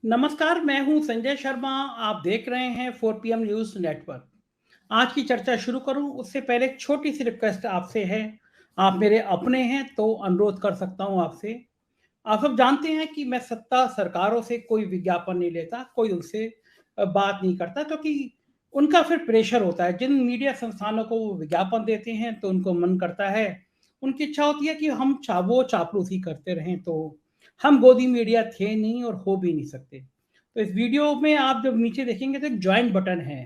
नमस्कार, मैं हूं संजय शर्मा। आप देख रहे हैं 4 PM न्यूज़ नेटवर्क। आज की चर्चा शुरू करूं उससे पहले एक छोटी-सी रिक्वेस्ट आपसे है। आप मेरे अपने हैं तो अनुरोध कर सकता हूं आपसे। आप सब जानते हैं कि मैं सत्ता सरकारों से कोई विज्ञापन नहीं लेता, कोई उनसे बात नहीं करता क्योंकि उनका फिर प्रेशर होता है। जिन मीडिया संस्थानों को वो विज्ञापन देते हैं तो उनको मन करता है, उनकी इच्छा होती है कि हम वो चापलूसी करते रहें, तो हम गोदी मीडिया थे नहीं और हो भी नहीं सकते। तो इस वीडियो में आप जब नीचे देखेंगे तो एक जॉइन बटन है।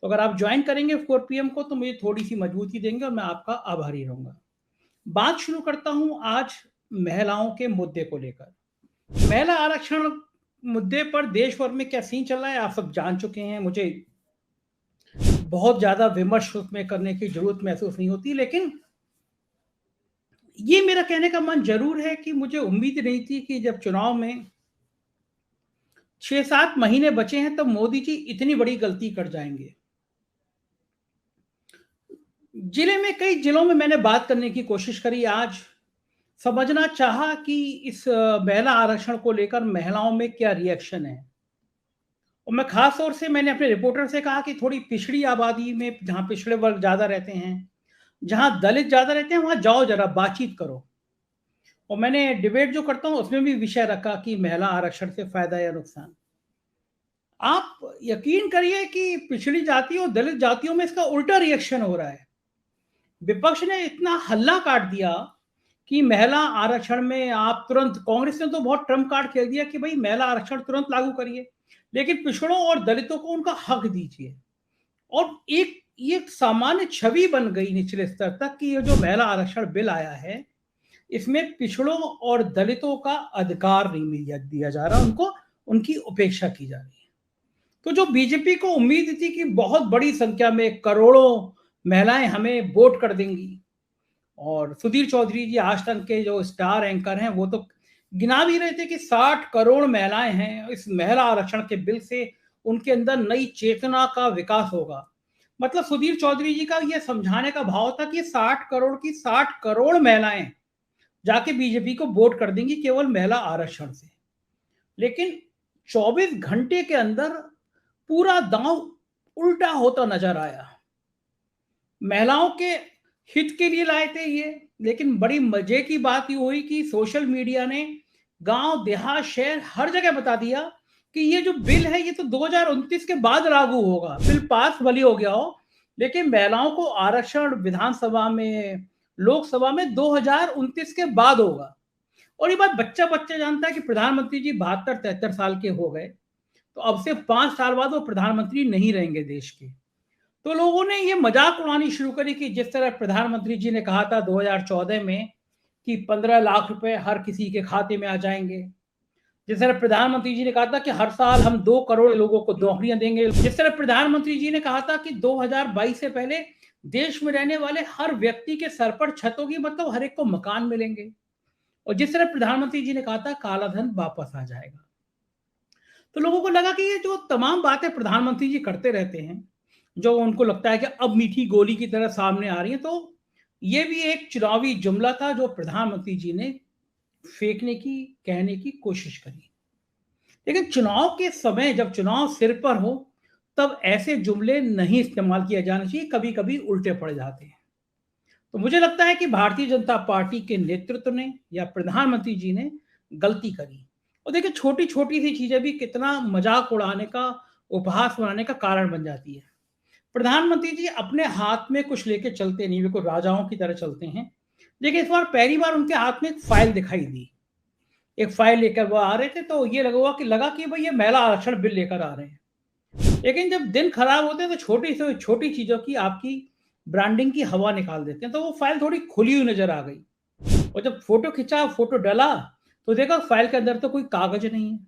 तो अगर आप जॉइन करेंगे 4 PM को तो मुझे थोड़ी-सी मजबूती देंगे और मैं आपका आभारी रहूँगा। बात शुरू करता हूँ आज महिलाओं के मुद्दे को लेकर। महिला आरक्षण मुद्दे पर देश भर में क्या सीन चल रहा है आप सब जान चुके हैं। मुझे बहुत ज़्यादा विमर्श उसमें करने की ज़रूरत महसूस नहीं होती, लेकिन ये मेरा कहने का मन ज़रूर है कि मुझे उम्मीद नहीं थी कि जब चुनाव में 6-7 महीने बचे हैं तब मोदी जी इतनी बड़ी गलती कर जाएँगे। कई जिलों में मैंने बात करने की कोशिश करी, आज समझना चाहा कि इस महिला आरक्षण को लेकर महिलाओं में क्या रिएक्शन है। और मैं खास तौर से मैंने अपने रिपोर्टर से कहा कि थोड़ी पिछड़ी आबादी में, जहाँ पिछड़े वर्ग ज़्यादा रहते हैं, जहाँ दलित ज़्यादा रहते हैं, वहाँ जाओ ज़रा बातचीत करो। और मैंने डिबेट जो करता हूँ उसमें भी विषय रखा कि महिला आरक्षण से फ़ायदा या नुकसान। आप यकीन करिए कि पिछड़ी जाति और दलित जातियों में इसका उल्टा रिएक्शन हो रहा है। विपक्ष ने इतना हल्ला काट दिया कि महिला आरक्षण में आप तुरंत, कांग्रेस ने तो बहुत ट्रम्प कार्ड खेल दिया कि भाई महिला आरक्षण तुरंत लागू करिए, लेकिन पिछड़ों और दलितों को उनका हक दीजिए। और एक ये एक सामान्य छवि बन गई निचले स्तर तक कि ये जो महिला आरक्षण बिल आया है, इसमें पिछड़ों और दलितों का अधिकार नहीं दिया जा रहा, उनको उनकी उपेक्षा की जा रही है। तो जो बीजेपी को उम्मीद थी कि बहुत बड़ी संख्या में करोड़ों महिलाएं हमें वोट कर देंगी, और सुधीर चौधरी जी आज तक के जो स्टार एंकर हैं वो तो गिना भी रहे थे कि 60 करोड़ महिलाएं हैं, इस महिला आरक्षण के बिल से उनके अंदर नई चेतना का विकास होगा। मतलब सुधीर चौधरी जी का ये समझाने का भाव था कि 60 करोड़ की 60 करोड़ महिलाएं जाके बीजेपी को वोट कर देंगी केवल महिला आरक्षण से। लेकिन 24 घंटे के अंदर पूरा दांव उल्टा होता नजर आया। महिलाओं के हित के लिए लाए थे ये, लेकिन बड़ी मजे की बात ये हुई कि सोशल मीडिया ने गांव देहात शहर हर जगह बता दिया कि ये जो बिल है ये तो 2029 के बाद लागू होगा। बिल पास भले हो गया हो, लेकिन महिलाओं को आरक्षण विधानसभा में, लोकसभा में 2029 के बाद होगा। और ये बात बच्चा बच्चा जानता है कि प्रधानमंत्री जी 72-73 साल के हो गए, तो अब से 5 साल बाद वो प्रधानमंत्री नहीं रहेंगे देश के। तो लोगों ने ये मजाक उड़ानी शुरू करी कि जिस तरह प्रधानमंत्री जी ने कहा था 2014 में कि 15 लाख रुपए हर किसी के खाते में आ जाएंगे, जिस तरह प्रधानमंत्री जी ने कहा था कि हर साल हम 2 करोड़ लोगों को नौकरियां देंगे, जिस तरह प्रधानमंत्री जी ने कहा था कि 2022 से पहले देश में रहने वाले हर व्यक्ति के सर पर छत होगी, मतलब हर एक को मकान मिलेंगे, और जिस तरह प्रधानमंत्री जी ने कहा था काला धन वापस आ जाएगा। तो लोगों को लगा कि ये जो तमाम बातें प्रधानमंत्री जी करते रहते हैं, जो उनको लगता है कि अब मीठी गोली की तरह सामने आ रही है, तो ये भी एक चुनावी जुमला था जो प्रधानमंत्री जी ने फेंकने की, कहने की कोशिश करी। लेकिन चुनाव के समय, जब चुनाव सिर पर हो, तब ऐसे जुमले नहीं इस्तेमाल किए जाने चाहिए, कभी कभी उल्टे पड़ जाते हैं। तो मुझे लगता है कि भारतीय जनता पार्टी के नेतृत्व ने या प्रधानमंत्री जी ने गलती करी। और देखिए, छोटी छोटी सी चीजें भी कितना मजाक उड़ाने का, उपहास बनाने का कारण बन जाती है। प्रधानमंत्री जी अपने हाथ में कुछ लेके चलते नहीं, वे को राजाओं की तरह चलते हैं। देखिए, इस बार पहली बार उनके हाथ में एक फाइल दिखाई दी। एक फाइल लेकर वो आ रहे थे, तो ये लगा कि भाई ये महिला आरक्षण बिल लेकर आ रहे हैं। लेकिन जब दिन खराब होते हैं तो छोटी से छोटी चीजों की, आपकी ब्रांडिंग की हवा निकाल देते हैं। तो वो फाइल थोड़ी खुली हुई नजर आ गई, और जब फोटो खिंचा, फोटो डाला, तो देखा फाइल के अंदर तो कोई कागज नहीं है।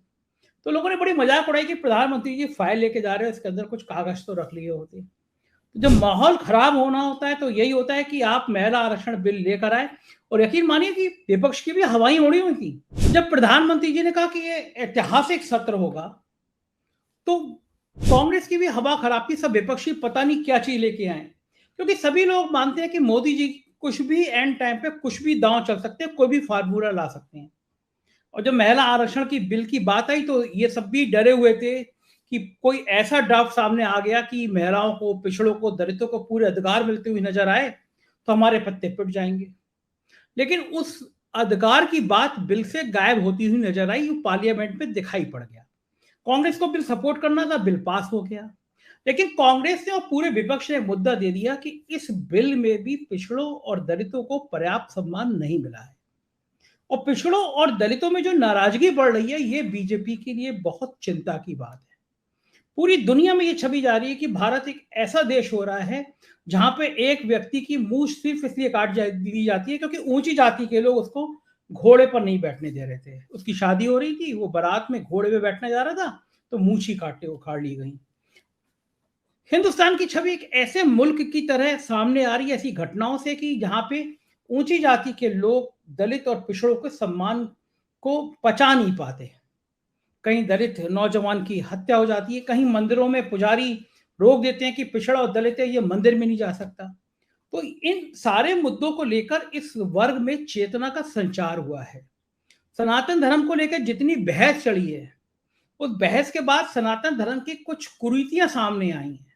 तो लोगों ने बड़ी मजाक उड़ाई कि प्रधानमंत्री जी फाइल लेके जा रहे हैं, इसके अंदर कुछ कागज तो रख लिए होते। तो जब माहौल खराब होना होता है तो यही होता है कि आप महिला आरक्षण बिल लेकर आए। और यकीन मानिए कि विपक्ष की भी हवाएं उड़ी हुई थी। जब प्रधानमंत्री जी ने कहा कि ये ऐतिहासिक सत्र होगा, तो कांग्रेस की भी हवा खराब थी। सब विपक्षी पता नहीं क्या चीज लेके आए, क्योंकि सभी लोग मानते हैं कि मोदी जी कुछ भी एंड टाइम पे कुछ भी दांव चल सकते हैं, कोई भी फार्मूला ला सकते हैं। और जब महिला आरक्षण की बिल की बात आई तो ये सब भी डरे हुए थे कि कोई ऐसा ड्राफ्ट सामने आ गया कि महिलाओं को, पिछड़ों को, दलितों को पूरे अधिकार मिलते हुए नजर आए तो हमारे पत्ते पिट जाएंगे। लेकिन उस अधिकार की बात बिल से गायब होती हुई नजर आई, वो पार्लियामेंट में दिखाई पड़ गया। कांग्रेस को बिल सपोर्ट करना था, बिल पास हो गया। लेकिन कांग्रेस ने और पूरे विपक्ष ने मुद्दा दे दिया कि इस बिल में भी पिछड़ों और दलितों को पर्याप्त सम्मान नहीं मिला है, और पिछड़ों और दलितों में जो नाराजगी बढ़ रही है, ये बीजेपी के लिए बहुत चिंता की बात है। पूरी दुनिया में ये छवि जा रही है कि भारत एक ऐसा देश हो रहा है जहां पे एक व्यक्ति की मूछ सिर्फ इसलिए दी जाती है क्योंकि ऊंची जाति के लोग उसको घोड़े पर नहीं बैठने दे रहे थे। उसकी शादी हो रही थी, वो बारात में घोड़े पे बैठने जा रहा था तो मूछ ही काटे उखाड़ ली गई। हिंदुस्तान की छवि एक ऐसे मुल्क की तरह सामने आ रही है ऐसी घटनाओं से कि जहां पे ऊंची जाति के लोग दलित और पिछड़ों के सम्मान को पचा नहीं पाते। कहीं दलित नौजवान की हत्या हो जाती है, कहीं मंदिरों में पुजारी रोक देते हैं कि पिछड़ा और दलित है, ये मंदिर में नहीं जा सकता। तो इन सारे मुद्दों को लेकर इस वर्ग में चेतना का संचार हुआ है। सनातन धर्म को लेकर जितनी बहस चली है, उस बहस के बाद सनातन धर्म की कुछ कुरीतियां सामने आई हैं,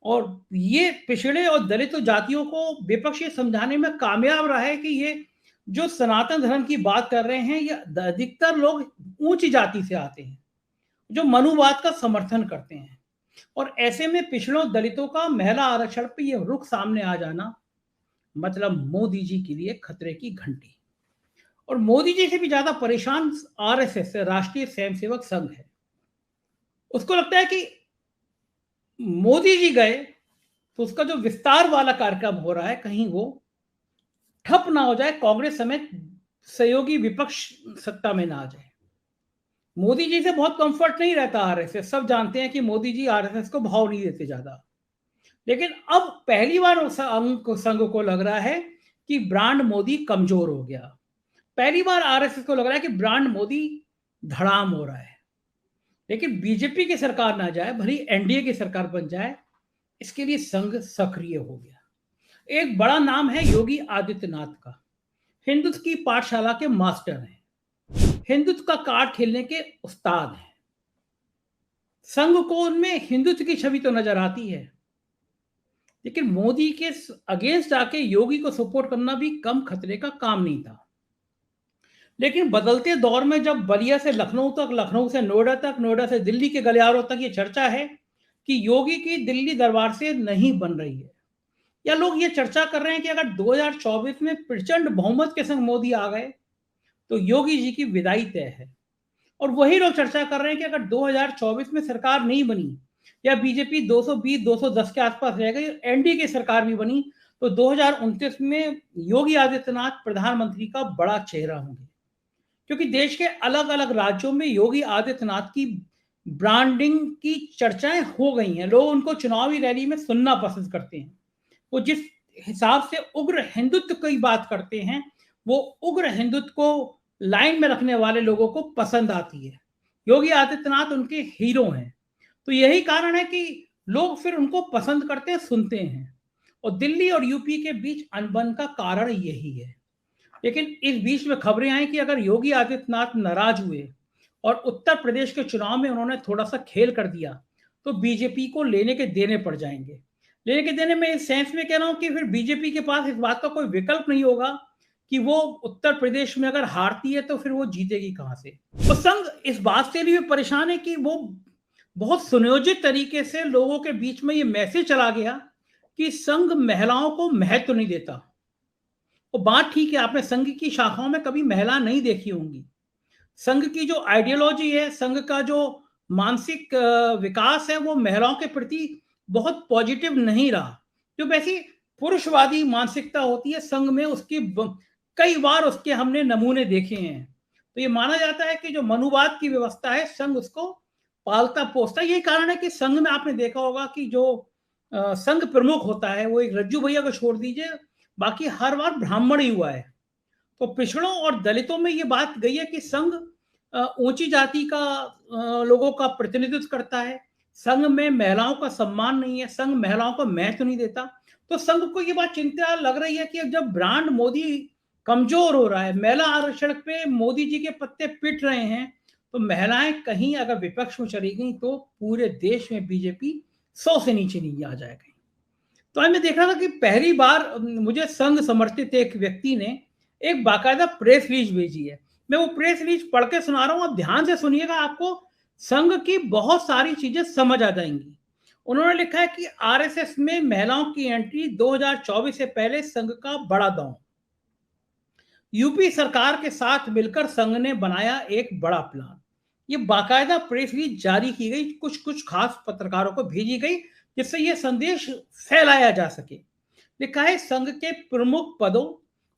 और ये पिछड़े और दलित जातियों को विपक्ष ये समझाने में कामयाब रहा है कि ये जो सनातन धर्म की बात कर रहे हैं, ये अधिकतर लोग ऊंची जाति से आते हैं जो मनुवाद का समर्थन करते हैं। और ऐसे में पिछड़ों दलितों का महिला आरक्षण पे ये रुख सामने आ जाना मतलब मोदी जी के लिए खतरे की घंटी। और मोदी जी से भी ज्यादा परेशान आरएसएस, राष्ट्रीय स्वयंसेवक संघ है। उसको लगता है कि मोदी जी गए तो उसका जो विस्तार वाला कार्यक्रम हो रहा है, कहीं वो ठप ना हो जाए, कांग्रेस समेत सहयोगी विपक्ष सत्ता में ना आ जाए। मोदी जी से बहुत कंफर्ट नहीं रहता आरएसएस, सब जानते हैं कि मोदी जी आरएसएस को भाव नहीं देते ज्यादा। लेकिन अब पहली बार संघ को लग रहा है कि ब्रांड मोदी कमजोर हो गया। पहली बार आरएसएस को लग रहा है कि ब्रांड मोदी धड़ाम हो रहा है। लेकिन बीजेपी की सरकार ना जाए, भली एनडीए की सरकार बन जाए, इसके लिए संघ सक्रिय हो गया। एक बड़ा नाम है योगी आदित्यनाथ का। हिंदुत्व की पाठशाला के मास्टर हैं, हिंदुत्व का कार्ड खेलने के उस्ताद हैं। संघ को उनमें हिंदुत्व की छवि तो नजर आती है, लेकिन मोदी के अगेंस्ट आके योगी को सपोर्ट करना भी कम खतरे का काम नहीं था। लेकिन बदलते दौर में जब बलिया से लखनऊ तक, लखनऊ से नोएडा तक, नोएडा से दिल्ली के गलियारों तक ये चर्चा है कि योगी की दिल्ली दरबार से नहीं बन रही है, या लोग ये चर्चा कर रहे हैं कि अगर 2024 में प्रचंड बहुमत के संग मोदी आ गए तो योगी जी की विदाई तय है। और वही लोग चर्चा कर रहे हैं कि अगर 2024 में सरकार नहीं बनी या बीजेपी 220 210 के आसपास रह गई, एनडीए की सरकार भी बनी, तो 2029 में योगी आदित्यनाथ प्रधानमंत्री का बड़ा चेहरा होंगे। क्योंकि देश के अलग अलग राज्यों में योगी आदित्यनाथ की ब्रांडिंग की चर्चाएं हो गई हैं। लोग उनको चुनावी रैली में सुनना पसंद करते हैं। वो जिस हिसाब से उग्र हिंदुत्व की बात करते हैं, वो उग्र हिंदुत्व को लाइन में रखने वाले लोगों को पसंद आती है। योगी आदित्यनाथ उनके हीरो हैं। तो यही कारण है कि लोग फिर उनको पसंद करते हैं, सुनते हैं। और दिल्ली और यूपी के बीच अनबन का कारण यही है। लेकिन इस बीच में खबरें आई कि अगर योगी आदित्यनाथ नाराज हुए और उत्तर प्रदेश के चुनाव में उन्होंने थोड़ा सा खेल कर दिया, तो बीजेपी को लेने के देने पड़ जाएंगे। लेने के देने में इस सेंस में कह रहा हूं कि फिर बीजेपी के पास इस बात का कोई विकल्प नहीं होगा कि वो उत्तर प्रदेश में अगर हारती है तो फिर वो जीतेगी कहां से। तो संघ इस बात से भी परेशान है कि वो बहुत सुनियोजित तरीके से लोगों के बीच में ये मैसेज चला गया कि संघ महिलाओं को महत्व नहीं देता। वो बात ठीक है, आपने संघ की शाखाओं में कभी महिला नहीं देखी होंगी। संघ की जो आइडियोलॉजी है, संघ का जो मानसिक विकास है, वो महिलाओं के प्रति बहुत पॉजिटिव नहीं रहा। जो वैसी पुरुषवादी मानसिकता होती है संघ में, उसकी कई बार उसके हमने नमूने देखे हैं। तो ये माना जाता है कि जो मनुवाद की व्यवस्था है, संघ उसको पालता पोसता। यही कारण है कि संघ में आपने देखा होगा कि जो संघ प्रमुख होता है, वो एक रज्जू भैया को छोड़ दीजिए, बाकी हर बार ब्राह्मण ही हुआ है। तो पिछड़ों और दलितों में ये बात गई है कि संघ ऊंची जाति का लोगों का प्रतिनिधित्व करता है। संघ में महिलाओं का सम्मान नहीं है, संघ महिलाओं को महत्व नहीं देता। तो संघ को ये बात चिंता लग रही है कि जब ब्रांड मोदी कमजोर हो रहा है। महिला आरक्षण पे मोदी जी के पत्ते पिट रहे हैं, तो महिलाएं कहीं अगर विपक्ष में चली गई तो पूरे देश में बीजेपी 100 से नीचे नहीं आ जाएगी। तो आज मैं देख रहा था कि पहली बार मुझे संघ समर्थित एक व्यक्ति ने एक बाकायदा प्रेस रिलीज भेजी है। मैं वो प्रेस रिलीज पढ़ के सुना रहा हूं, आप ध्यान से सुनिएगा, आपको संघ की बहुत सारी चीजें समझ आ जाएंगी। उन्होंने लिखा है कि आरएसएस में महिलाओं की एंट्री 2024 से पहले संघ का बड़ा दांव। यूपी सरकार के साथ मिलकर संघ ने बनाया एक बड़ा प्लान। ये बाकायदा प्रेस रिलीज जारी की गई, कुछ कुछ खास पत्रकारों को भेजी गई, जिससे यह संदेश फैलाया जा सके। लिखा है, संघ के प्रमुख पदों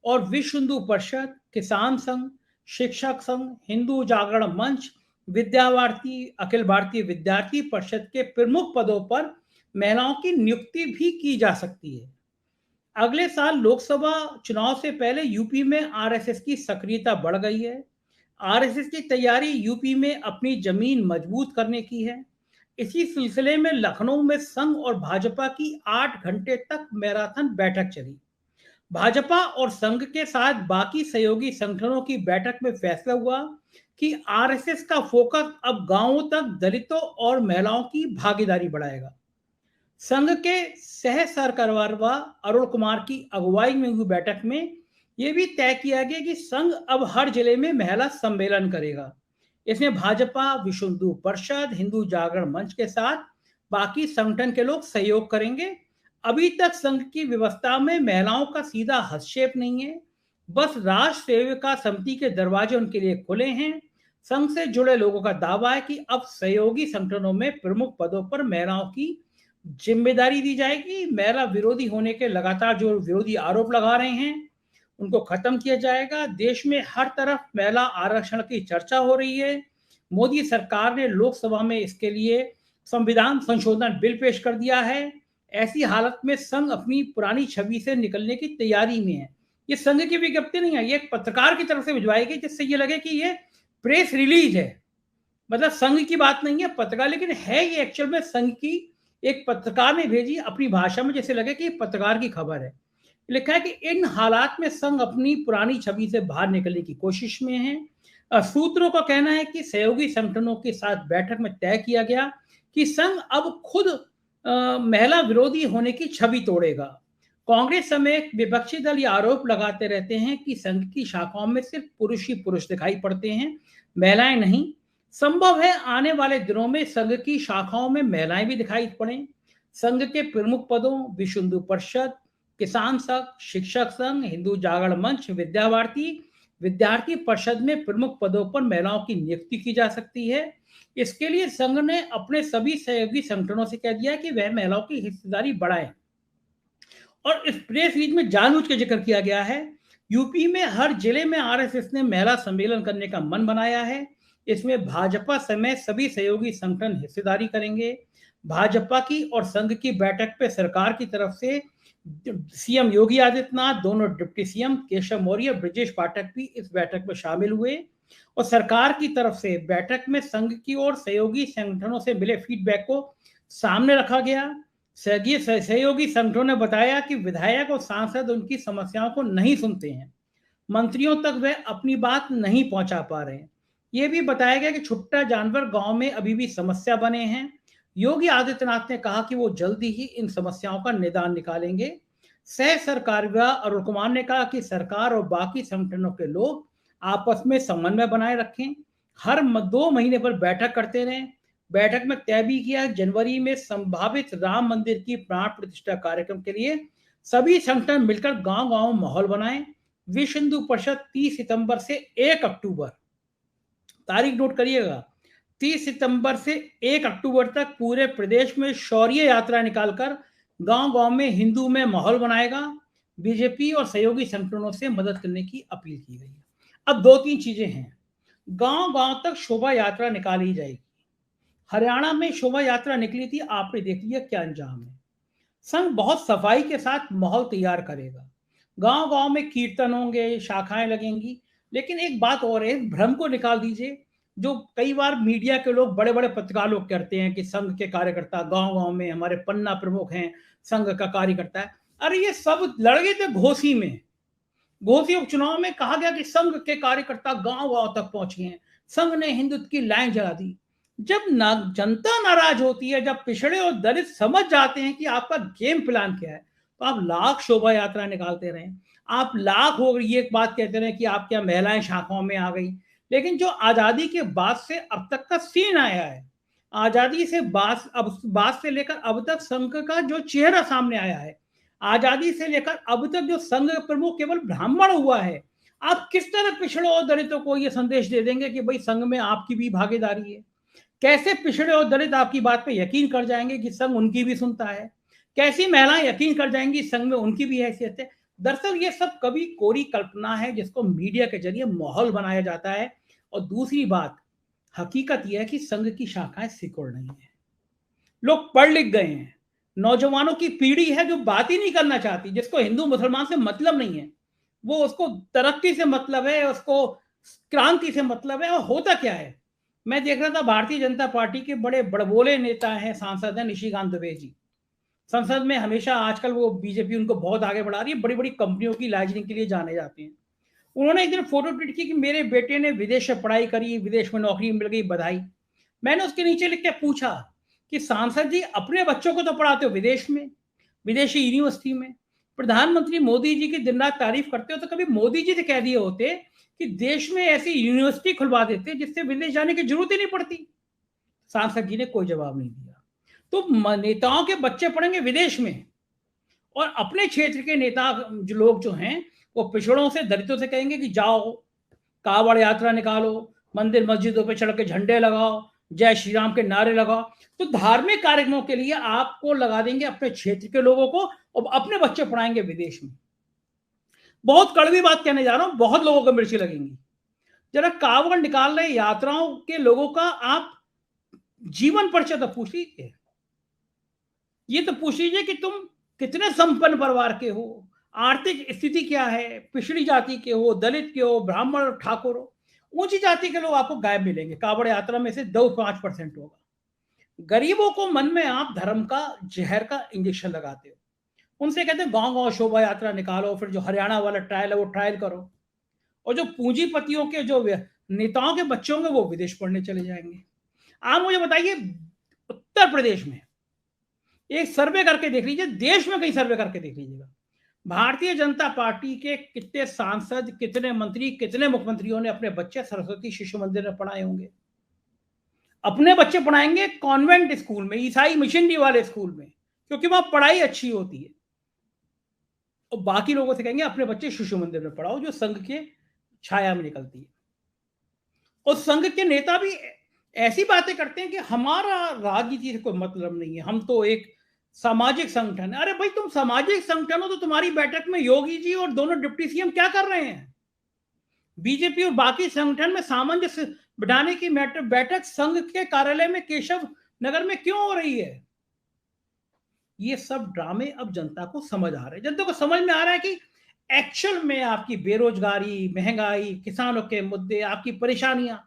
और विश्व हिंदू परिषद, किसान संघ, शिक्षक संघ, हिंदू जागरण मंच, विद्या भारती, अखिल भारतीय विद्यार्थी परिषद के प्रमुख पदों पर महिलाओं की नियुक्ति भी की जा सकती है। अगले साल लोकसभा चुनाव से पहले यूपी में आरएसएस की सक्रियता बढ़ गई है। आरएसएस की तैयारी यूपी में अपनी जमीन मजबूत करने की है। इसी सिलसिले में लखनऊ में संघ और भाजपा की 8 घंटे तक मैराथन बैठक चली। भाजपा और संघ के साथ बाकी सहयोगी संगठनों की बैठक में फैसला हुआ कि आरएसएस का फोकस अब गांवों तक दलितों और महिलाओं की भागीदारी बढ़ाएगा। संघ के सह सरकारवाह अरुण कुमार की अगुवाई में हुई बैठक में यह भी तय किया गया कि संघ अब हर जिले में महिला सम्मेलन करेगा। इसमें भाजपा, विश्व हिंदू परिषद, हिंदू जागरण मंच के साथ बाकी संगठन के लोग सहयोग करेंगे। अभी तक संघ की व्यवस्था में महिलाओं का सीधा हस्तक्षेप नहीं है, बस राष्ट्र सेविका समिति के दरवाजे उनके लिए खुले हैं। संघ से जुड़े लोगों का दावा है कि अब सहयोगी संगठनों में प्रमुख पदों पर महिलाओं की जिम्मेदारी दी जाएगी। महिला विरोधी होने के लगातार जो विरोधी आरोप लगा रहे हैं उनको खत्म किया जाएगा। देश में हर तरफ महिला आरक्षण की चर्चा हो रही है। मोदी सरकार ने लोकसभा में इसके लिए संविधान संशोधन बिल पेश कर दिया है। ऐसी हालत में संघ अपनी पुरानी छवि से निकलने की तैयारी में है। ये संघ की विज्ञप्ति नहीं है, ये एक पत्रकार की तरफ से भिजवाई गई, जिससे ये लगे कि ये प्रेस रिलीज है, मतलब संघ की बात नहीं है पत्रकार, लेकिन है ये एक्चुअल में संघ की एक पत्रकार ने भेजी अपनी भाषा में, जैसे लगे कि पत्रकार की खबर है। लिखा है कि इन हालात में संघ अपनी पुरानी छवि से बाहर निकलने की कोशिश में है। सूत्रों का कहना है कि सहयोगी संगठनों के साथ बैठक में तय किया गया कि संघ अब खुद महिला विरोधी होने की छवि तोड़ेगा। कांग्रेस समेत विपक्षी दल ये आरोप लगाते रहते हैं कि संघ की शाखाओं में सिर्फ पुरुष ही पुरुष दिखाई पड़ते हैं, महिलाएं नहीं। संभव है आने वाले दिनों में संघ की शाखाओं में महिलाएं भी दिखाई पड़ें। संघ के प्रमुख पदों विश्व हिंदू परिषद, किसान संघ, शिक्षक संघ, हिंदू जागरण मंच, विद्या भारती, विद्यार्थी परिषद में प्रमुख पदों पर महिलाओं की नियुक्ति की जा सकती है। इसके लिए संघ ने अपने सभी सहयोगी संगठनों से कह दिया कि वह महिलाओं की हिस्सेदारी बढ़ाएं। और इस प्रेस रिलीज में जानबूझ के जिक्र किया गया है, यूपी में हर जिले में आरएसएस ने महिला सम्मेलन करने का मन बनाया है। इसमें भाजपा समेत सभी सहयोगी संगठन हिस्सेदारी करेंगे। भाजपा की और संघ की बैठक पे सरकार की तरफ से सीएम योगी आदित्यनाथ, दोनों डिप्टी सीएम केशव मौर्य, ब्रजेश पाठक भी इस बैठक में शामिल हुए। और सरकार की तरफ से बैठक में संघ की और सहयोगी संगठनों से मिले फीडबैक को सामने रखा गया। सहयोगी संगठनों ने बताया कि विधायक और सांसद उनकी समस्याओं को नहीं सुनते हैं, मंत्रियों तक वे अपनी बात नहीं पहुंचा पा रहे हैं। यह भी बताया गया कि छुट्टा जानवर गांव में अभी भी समस्या बने हैं। योगी आदित्यनाथ ने कहा कि वो जल्दी ही इन समस्याओं का निदान निकालेंगे। सह सरकारवाह अरुण कुमार ने कहा कि सरकार और बाकी संगठनों के लोग आपस में समन्वय बनाए रखें, हर 2 महीने पर बैठक करते रहें। बैठक में तय भी किया जनवरी में संभावित राम मंदिर की प्राण प्रतिष्ठा कार्यक्रम के लिए सभी संगठन मिलकर गांव-गांव माहौल बनाएं। विश्व हिंदू परिषद 30 सितंबर से 1 अक्टूबर, तारीख नोट करिएगा, 30 सितंबर से 1 अक्टूबर तक पूरे प्रदेश में शौर्य यात्रा निकालकर गांव-गांव में हिंदू में माहौल बनाएगा। बीजेपी और सहयोगी संगठनों से मदद करने की अपील की गई है। अब 2-3 चीजें हैं। गांव-गांव तक शोभा यात्रा निकाली जाएगी। हरियाणा में शोभा यात्रा निकली थी, आपने देख लिया क्या अंजाम है। संघ बहुत सफाई के साथ माहौल तैयार करेगा। गांव-गांव में कीर्तन होंगे, शाखाएं लगेंगी, लेकिन एक बात और है, भ्रम को निकाल दीजिए। जो कई बार मीडिया के लोग, बड़े-बड़े पत्रकार लोग कहते हैं कि संघ के कार्यकर्ता गांव-गांव में, हमारे पन्ना प्रमुख हैं, संघ का कार्यकर्ता है। अरे ये सब लड़ गए थे घोसी में। घोसी उपचुनाव में कहा गया कि संघ के कार्यकर्ता गांव-गांव तक पहुंचे हैं। संघ ने हिंदुत्व की लाइन जला दी। जब जनता नाराज होती है, जब पिछड़े और दलित समझ जाते हैं कि आपका गेम प्लान क्या है, तो आप लाख शोभा यात्रा निकालते रहें, आप लाख हो ये एक बात कहते रहे कि आपके यहाँ महिलाएं शाखाओं में आ गई। लेकिन जो आजादी के बाद से अब तक का सीन आया है, आजादी से बाद से लेकर अब तक संघ का जो चेहरा सामने आया है, आजादी से लेकर अब तक जो संघ प्रमुख केवल ब्राह्मण हुआ है, आप किस तरह पिछड़ों और दलितों को यह संदेश दे देंगे कि भाई संघ में आपकी भी भागीदारी है? कैसे पिछड़े और दलित आपकी बात पे यकीन कर जाएंगे कि संघ उनकी भी सुनता है? कैसी महिलाएं यकीन कर जाएंगी संघ में उनकी भी हैसियत है? दरअसल ये सब कभी कोरी कल्पना है जिसको मीडिया के जरिए माहौल बनाया जाता है। और दूसरी बात, हकीकत यह है कि संघ की शाखाएं सिकुड़ रही हैं, लोग पढ़ लिख गए हैं, नौजवानों की पीढ़ी है जो बात ही नहीं करना चाहती, जिसको हिंदू मुसलमान से मतलब नहीं है, वो उसको तरक्की से मतलब है, उसको क्रांति से मतलब है। और होता क्या है, मैं देख रहा था भारतीय जनता पार्टी के बड़े बड़बोले नेता हैं, सांसद हैं निशिकांत दुबे जी। संसद में हमेशा आजकल वो बीजेपी उनको बहुत आगे बढ़ा रही है, बड़ी बड़ी कंपनियों की लाइजनिंग के लिए जाने जाते हैं। उन्होंने एक दिन फोटो ट्वीट की कि मेरे बेटे ने विदेश में पढ़ाई करी, विदेश में नौकरी मिल गई, बधाई। मैंने उसके नीचे लिख के पूछा कि सांसद जी अपने बच्चों को तो पढ़ाते हो विदेश में, विदेशी यूनिवर्सिटी में, प्रधानमंत्री मोदी जी की दिन रात तारीफ करते हो, तो कभी मोदी जी से कह दिए होते कि देश में ऐसी यूनिवर्सिटी खुलवा देते जिससे विदेश जाने की जरूरत ही नहीं पड़ती। सांसद जी ने कोई जवाब नहीं दिया। तो नेताओं के बच्चे पढ़ेंगे विदेश में और अपने क्षेत्र के नेता जो लोग जो हैं वो पिछड़ों से दलितों से कहेंगे कि जाओ कावड़ यात्रा निकालो, मंदिर मस्जिदों पे चढ़ के झंडे लगाओ, जय श्री राम के नारे लगाओ। तो धार्मिक कार्यक्रमों के लिए आपको लगा देंगे अपने क्षेत्र के लोगों को और अपने बच्चे पढ़ाएंगे विदेश में। बहुत कड़वी बात कहने जा रहा हूं, बहुत लोगों को मिर्ची लगेंगी। जरा कावड़ निकाल रहे यात्राओं के लोगों का आप जीवन परिचय तो पूछ लीजिए, ये तो पूछ लीजिए कि तुम कितने संपन्न परिवार के हो, आर्थिक स्थिति क्या है, पिछड़ी जाति के हो, दलित के हो, ब्राह्मण ठाकुर हो। ऊंची जाति के लोग आपको गायब मिलेंगे, कावड़ यात्रा में से 2-5% होगा। गरीबों को मन में आप धर्म का जहर का इंजेक्शन लगाते हो, उनसे कहते हैं गांव गांव शोभा यात्रा निकालो, फिर जो हरियाणा वाला ट्रायल है वो ट्रायल करो। और जो पूंजीपतियों के जो नेताओं के बच्चे होंगे वो विदेश पढ़ने चले जाएंगे। आप मुझे बताइए, उत्तर प्रदेश में एक सर्वे करके देख लीजिए, देश में कहीं सर्वे करके देख लीजिएगा, भारतीय जनता पार्टी के कितने सांसद, कितने मंत्री, कितने मुख्यमंत्रियों ने अपने बच्चे सरस्वती शिशु मंदिर में पढ़ाए होंगे? अपने बच्चे पढ़ाएंगे कॉन्वेंट स्कूल में, ईसाई मिशनरी वाले स्कूल में, क्योंकि वहां पढ़ाई अच्छी होती है। और बाकी लोगों से कहेंगे अपने बच्चे शिशु मंदिर में पढ़ाओ, जो संघ के छाया में निकलती है। और संघ के नेता भी ऐसी बातें करते हैं कि हमारा राजनीति से कोई मतलब नहीं है, हम तो एक सामाजिक संगठन है। अरे भाई, तुम सामाजिक संगठन हो तो तुम्हारी बैठक में योगी जी और दोनों डिप्टी सीएम क्या कर रहे हैं? बीजेपी और बाकी संगठन में सामंजस्य बिठाने की बैठक संघ के कार्यालय में केशव नगर में क्यों हो रही है? ये सब ड्रामे अब जनता को समझ आ रहे हैं, जनता को समझ में आ रहा है कि एक्चुअल में आपकी बेरोजगारी, महंगाई, किसानों के मुद्दे, आपकी परेशानियां,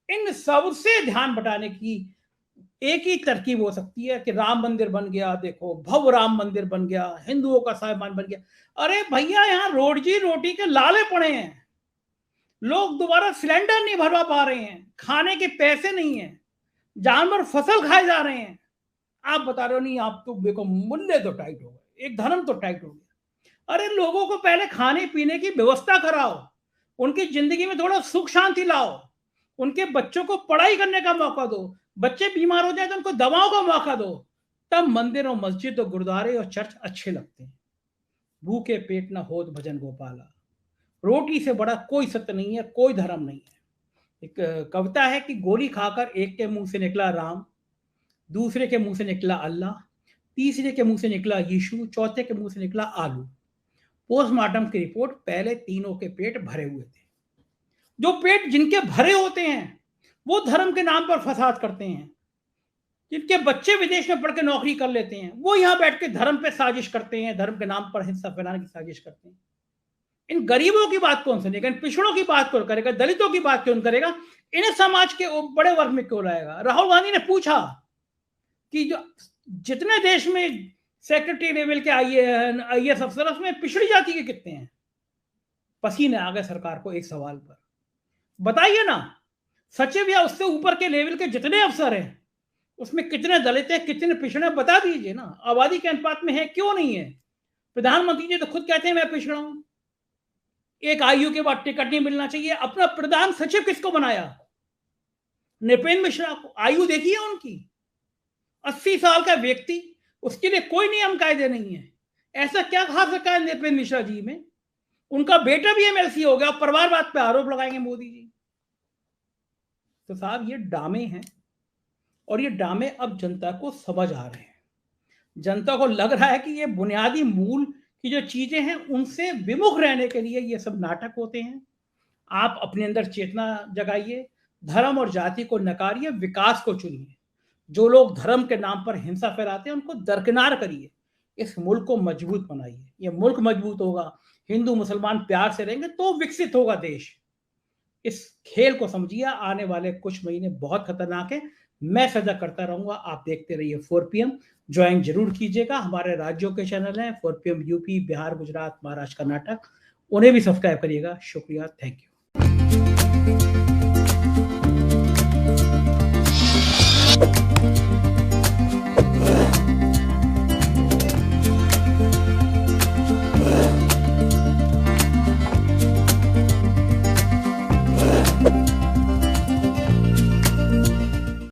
इन सब से ध्यान बटाने की एक ही तरकीब हो सकती है कि राम मंदिर बन गया, देखो भव्य राम मंदिर बन गया, हिंदुओं का साहिबान बन गया। अरे भैया, यहाँ रोजी रोटी के लाले पड़े हैं, लोग दोबारा सिलेंडर नहीं भरवा पा रहे हैं, खाने के पैसे नहीं है, जानवर फसल खाए जा रहे हैं। आप बता रहे हो नहीं, आप तो देखो मूल्य तो टाइट हो गए, एक धर्म तो टाइट हो गया। अरे लोगों को पहले खाने पीने की व्यवस्था कराओ, उनकी जिंदगी में थोड़ा सुख शांति लाओ, उनके बच्चों को पढ़ाई करने का मौका दो, बच्चे बीमार हो जाए तो उनको दवाओं का मौका दो, तब मंदिर और मस्जिद और गुरुद्वारे और चर्च अच्छे लगते हैं। भूखे पेट न होत भजन गोपाला, रोटी से बड़ा कोई सत्य नहीं है, कोई धर्म नहीं है। एक कविता है कि गोली खाकर एक के मुंह से निकला राम, दूसरे के मुंह से निकला अल्लाह, तीसरे के मुंह से निकला यीशु, चौथे के मुंह से निकला आलू। पोस्टमार्टम की रिपोर्ट, पहले तीनों के पेट भरे हुए थे। जो पेट जिनके भरे होते हैं वो धर्म के नाम पर फसाद करते हैं, जिनके बच्चे विदेश में पढ़ के नौकरी कर लेते हैं वो यहां बैठ के धर्म पे साजिश करते हैं, धर्म के नाम पर हिंसा फैलाने की साजिश करते हैं। इन गरीबों की बात कौन सुनेगा? इन पिछड़ों की बात कौन करेगा? दलितों की बात कौन करेगा? इन्हें समाज के बड़े वर्ग में क्यों लाएगा? राहुल गांधी ने पूछा कि जो जितने देश में सेक्रेटरी लेवल के आईएएस अफसर, उसमें पिछड़ी जाति के कितने हैं? पसीने आ गए सरकार को एक सवाल पर। बताइए ना, सचिव या उससे ऊपर के लेवल के जितने अफसर हैं, उसमें कितने दलित हैं, कितने पिछड़े हैं, बता दीजिए ना। आबादी के अनुपात में है, क्यों नहीं है? प्रधानमंत्री जी तो खुद कहते हैं मैं पिछड़ा हूं। एक आयु के बाद टिकट नहीं मिलना चाहिए। अपना प्रधान सचिव किसको बनाया? नृपेंद्र मिश्रा को। आयु देखी है उनकी, 80 साल का व्यक्ति, उसके लिए कोई नियम कायदे नहीं है। ऐसा क्या खास रखा है नृपेंद्र मिश्रा जी में? उनका बेटा भी एमएलसी हो गया, परिवारवाद पे आरोप लगाएंगे मोदी जी। तो साहब ये ड्रामे हैं, और ये ड्रामे अब जनता को समझ आ रहे हैं। जनता को लग रहा है कि ये बुनियादी मूल की जो चीजें हैं उनसे विमुख रहने के लिए ये सब नाटक होते हैं। आप अपने अंदर चेतना जगाइए, धर्म और जाति को नकारिए, विकास को चुनिए। जो लोग धर्म के नाम पर हिंसा फैलाते हैं उनको दरकिनार करिए। इस मुल्क को मजबूत बनाइए। ये मुल्क मजबूत होगा, हिंदू मुसलमान प्यार से रहेंगे तो विकसित होगा देश। इस खेल को समझिए। आने वाले कुछ महीने बहुत खतरनाक है। मैं सजा करता रहूंगा। आप देखते रहिए 4 PM। ज्वाइन जरूर कीजिएगा। हमारे राज्यों के चैनल हैं 4 PM यूपी, बिहार, गुजरात, महाराष्ट्र, कर्नाटक, उन्हें भी सब्सक्राइब करिएगा। शुक्रिया, थैंक यू।